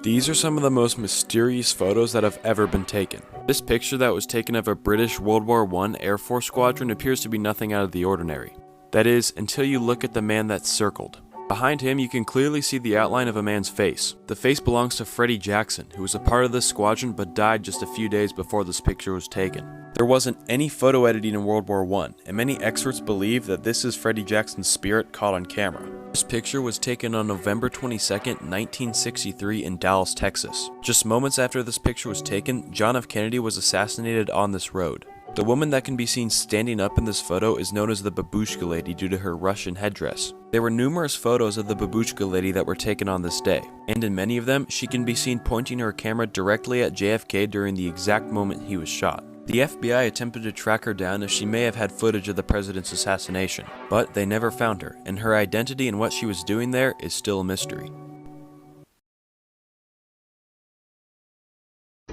These are some of the most mysterious photos that have ever been taken. This picture that was taken of a British World War I Air Force squadron appears to be nothing out of the ordinary. That is, until you look at the man that's circled. Behind him, you can clearly see the outline of a man's face. The face belongs to Freddie Jackson, who was a part of this squadron but died just a few days before this picture was taken. There wasn't any photo editing in World War I, and many experts believe that this is Freddie Jackson's spirit caught on camera. This picture was taken on November 22, 1963 in Dallas, Texas. Just moments after this picture was taken, John F. Kennedy was assassinated on this road. The woman that can be seen standing up in this photo is known as the Babushka Lady due to her Russian headdress. There were numerous photos of the Babushka Lady that were taken on this day, and in many of them, she can be seen pointing her camera directly at JFK during the exact moment he was shot. The FBI attempted to track her down as she may have had footage of the president's assassination, but they never found her, and her identity and what she was doing there is still a mystery.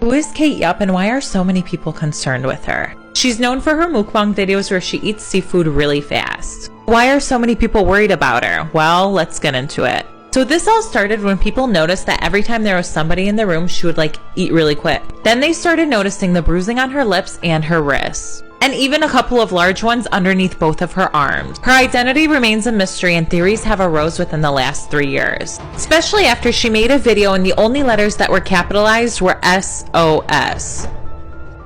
Who is Kate Yup and why are so many people concerned with her? She's known for her mukbang videos where she eats seafood really fast. Why are so many people worried about her? Well, let's get into it. So this all started when people noticed that every time there was somebody in the room, she would eat really quick. Then they started noticing the bruising on her lips and her wrists, and even a couple of large ones underneath both of her arms. Her identity remains a mystery and theories have arose within the last 3 years, especially after she made a video and the only letters that were capitalized were SOS.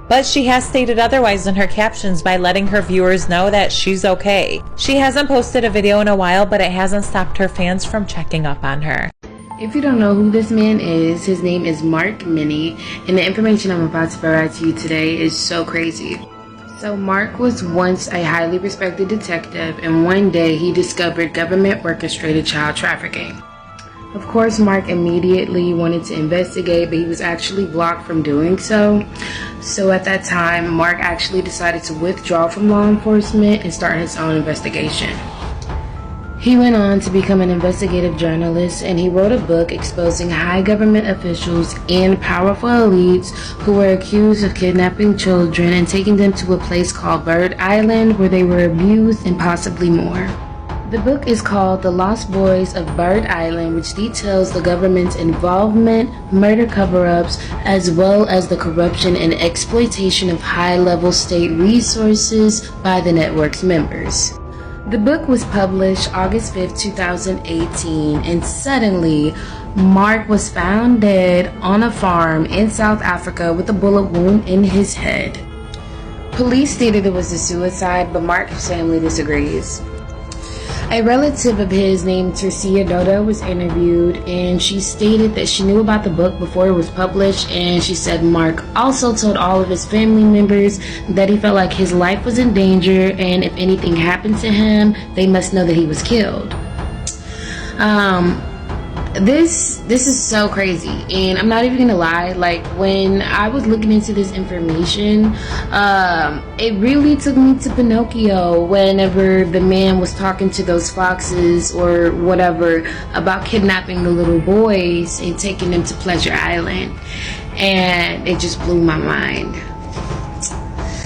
But she has stated otherwise in her captions by letting her viewers know that she's okay. She hasn't posted a video in a while, but it hasn't stopped her fans from checking up on her. If you don't know who this man is, his name is Mark Minnie, and the information I'm about to provide to you today is so crazy. So Mark was once a highly respected detective, and one day he discovered government orchestrated child trafficking. Of course, Mark immediately wanted to investigate, but he was actually blocked from doing so. So at that time, Mark actually decided to withdraw from law enforcement and start his own investigation. He went on to become an investigative journalist, and he wrote a book exposing high government officials and powerful elites who were accused of kidnapping children and taking them to a place called Bird Island where they were abused and possibly more. The book is called The Lost Boys of Bird Island, which details the government's involvement, murder cover-ups, as well as the corruption and exploitation of high-level state resources by the network's members. The book was published August 5, 2018, and suddenly, Mark was found dead on a farm in South Africa with a bullet wound in his head. Police stated it was a suicide, but Mark's family disagrees. A relative of his named Tercia Dodo was interviewed, and she stated that she knew about the book before it was published, and she said Mark also told all of his family members that he felt like his life was in danger, and if anything happened to him, they must know that he was killed. This is so crazy, and I'm not even gonna lie, when I was looking into this information, it really took me to Pinocchio whenever the man was talking to those foxes or whatever about kidnapping the little boys and taking them to Pleasure Island, and it just blew my mind.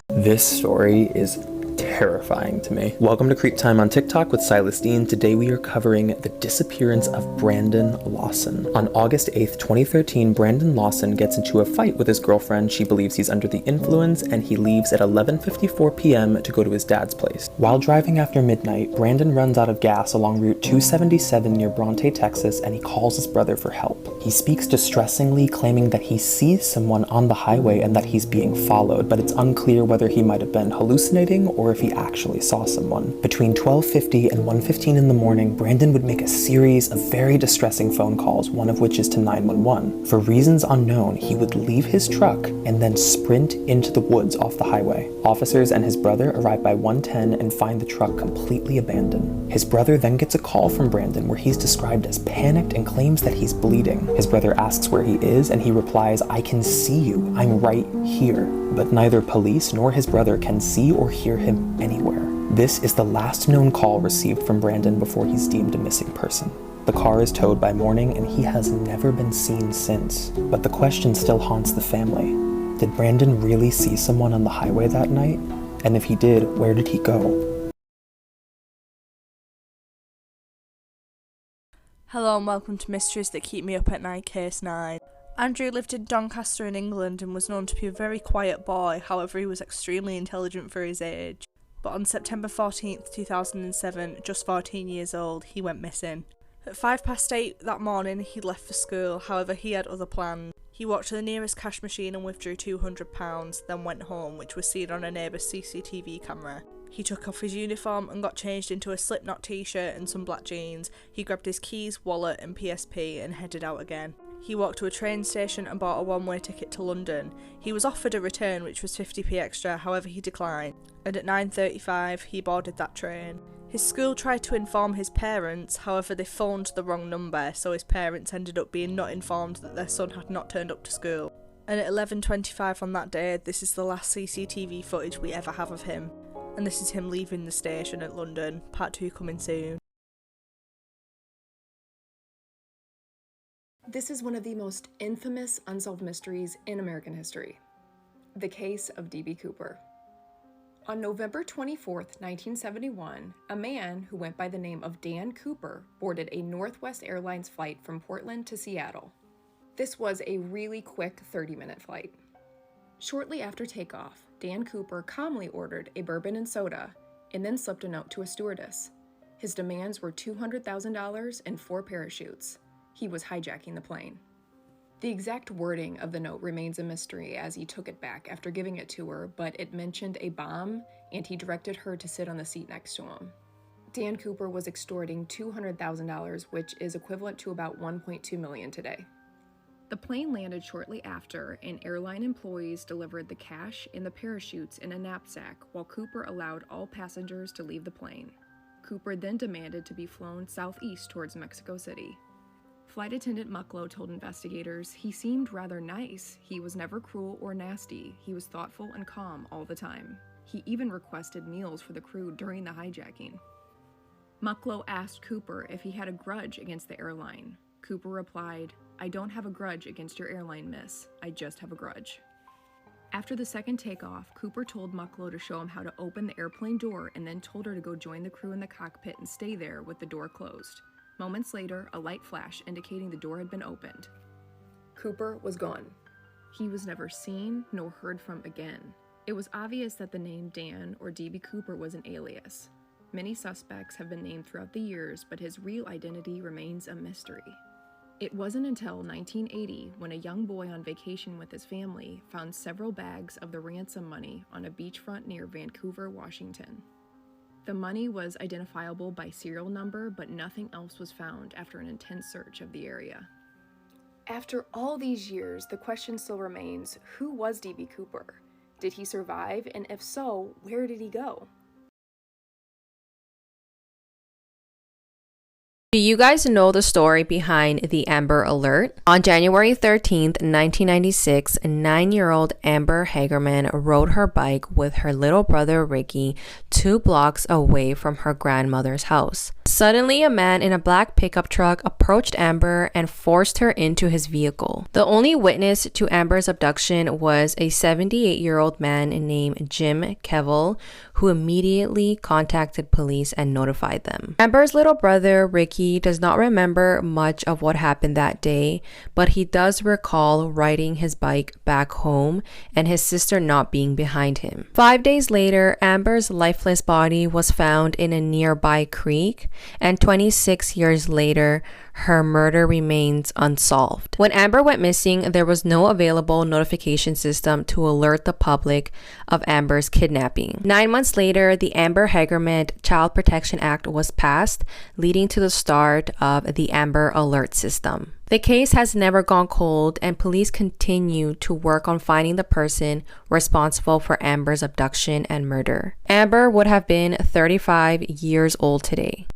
This story is terrifying to me. Welcome to Creep Time on TikTok with Silas Dean. Today we are covering the disappearance of Brandon Lawson. On August 8th, 2013, Brandon Lawson gets into a fight with his girlfriend. She believes he's under the influence, and he leaves at 11:54 p.m. to go to his dad's place. While driving after midnight, Brandon runs out of gas along Route 277 near Bronte, Texas, and he calls his brother for help. He speaks distressingly, claiming that he sees someone on the highway and that he's being followed, but it's unclear whether he might have been hallucinating or if he actually saw someone. Between 12:50 and 1:15 in the morning, Brandon would make a series of very distressing phone calls, one of which is to 911. For reasons unknown, he would leave his truck and then sprint into the woods off the highway. Officers and his brother arrive by 1:10 and find the truck completely abandoned. His brother then gets a call from Brandon where he's described as panicked and claims that he's bleeding. His brother asks where he is, and he replies, "I can see you, I'm right here." But neither police nor his brother can see or hear him anywhere. This is the last known call received from Brandon before he's deemed a missing person. The car is towed by morning and he has never been seen since. But the question still haunts the family. Did Brandon really see someone on the highway that night? And if he did, where did he go? Hello and welcome to Mysteries That Keep Me Up at Night, Case 9. Andrew lived in Doncaster in England and was known to be a very quiet boy, however he was extremely intelligent for his age. But on September 14th, 2007, just 14 years old, he went missing. At 8:05 that morning, he left for school, however he had other plans. He walked to the nearest cash machine and withdrew £200, then went home, which was seen on a neighbour's CCTV camera. He took off his uniform and got changed into a Slipknot t-shirt and some black jeans. He grabbed his keys, wallet and PSP and headed out again. He walked to a train station and bought a one-way ticket to London. He was offered a return, which was 50p extra, however he declined, and at 9:35 he boarded that train. His school tried to inform his parents, however they phoned the wrong number, so his parents ended up being not informed that their son had not turned up to school. And at 11:25 on that day, this is the last CCTV footage we ever have of him. And this is him leaving the station at London. Part 2 coming soon. This is one of the most infamous unsolved mysteries in American history. The case of D.B. Cooper. On November 24th, 1971, a man who went by the name of Dan Cooper boarded a Northwest Airlines flight from Portland to Seattle. This was a really quick 30-minute flight. Shortly after takeoff, Dan Cooper calmly ordered a bourbon and soda and then slipped a note to a stewardess. His demands were $200,000 and 4 parachutes. He was hijacking the plane. The exact wording of the note remains a mystery as he took it back after giving it to her, but it mentioned a bomb and he directed her to sit on the seat next to him. Dan Cooper was extorting $200,000, which is equivalent to about $1.2 million today. The plane landed shortly after, and airline employees delivered the cash and the parachutes in a knapsack while Cooper allowed all passengers to leave the plane. Cooper then demanded to be flown southeast towards Mexico City. Flight attendant Mucklow told investigators he seemed rather nice. He was never cruel or nasty. He was thoughtful and calm all the time. He even requested meals for the crew during the hijacking. Mucklow asked Cooper if he had a grudge against the airline. Cooper replied, "I don't have a grudge against your airline, miss. I just have a grudge." After the second takeoff, Cooper told Mucklow to show him how to open the airplane door and then told her to go join the crew in the cockpit and stay there with the door closed. Moments later, a light flashed indicating the door had been opened. Cooper was gone. He was never seen nor heard from again. It was obvious that the name Dan or D.B. Cooper was an alias. Many suspects have been named throughout the years, but his real identity remains a mystery. It wasn't until 1980 when a young boy on vacation with his family found several bags of the ransom money on a beachfront near Vancouver, Washington. The money was identifiable by serial number, but nothing else was found after an intense search of the area. After all these years, the question still remains, who was D.B. Cooper? Did he survive? And if so, where did he go? Do you guys know the story behind the Amber Alert? On January 13th, 1996, 9-year-old Amber Hagerman rode her bike with her little brother Ricky 2 blocks away from her grandmother's house. Suddenly, a man in a black pickup truck approached Amber and forced her into his vehicle. The only witness to Amber's abduction was a 78-year-old man named Jim Kevill, who immediately contacted police and notified them. Amber's little brother Ricky does not remember much of what happened that day, but he does recall riding his bike back home and his sister not being behind him. 5 days later, Amber's lifeless body was found in a nearby creek, and 26 years later, her murder remains unsolved. When Amber went missing, there was no available notification system to alert the public of Amber's kidnapping. 9 months later, the Amber Hagerman Child Protection Act was passed, leading to the start of the Amber Alert system. The case has never gone cold, and police continue to work on finding the person responsible for Amber's abduction and murder. Amber would have been 35 years old today.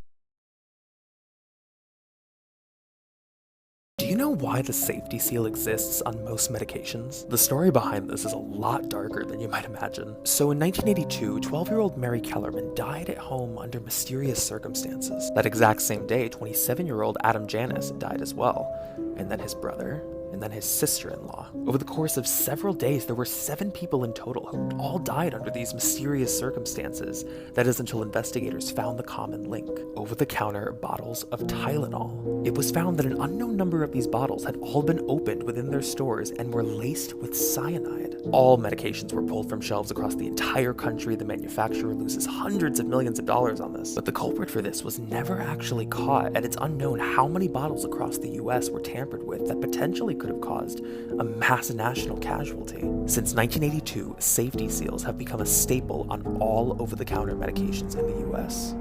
Do you know why the safety seal exists on most medications? The story behind this is a lot darker than you might imagine. So in 1982, 12-year-old Mary Kellerman died at home under mysterious circumstances. That exact same day, 27-year-old Adam Janis died as well. And then his brother, and then his sister-in-law. Over the course of several days, there were 7 people in total who all died under these mysterious circumstances. That is until investigators found the common link: over-the-counter bottles of Tylenol. It was found that an unknown number of these bottles had all been opened within their stores and were laced with cyanide. All medications were pulled from shelves across the entire country. The manufacturer loses hundreds of millions of dollars on this. But the culprit for this was never actually caught, and it's unknown how many bottles across the US were tampered with that potentially could have caused a mass national casualty. Since 1982, safety seals have become a staple on all over-the-counter medications in the US.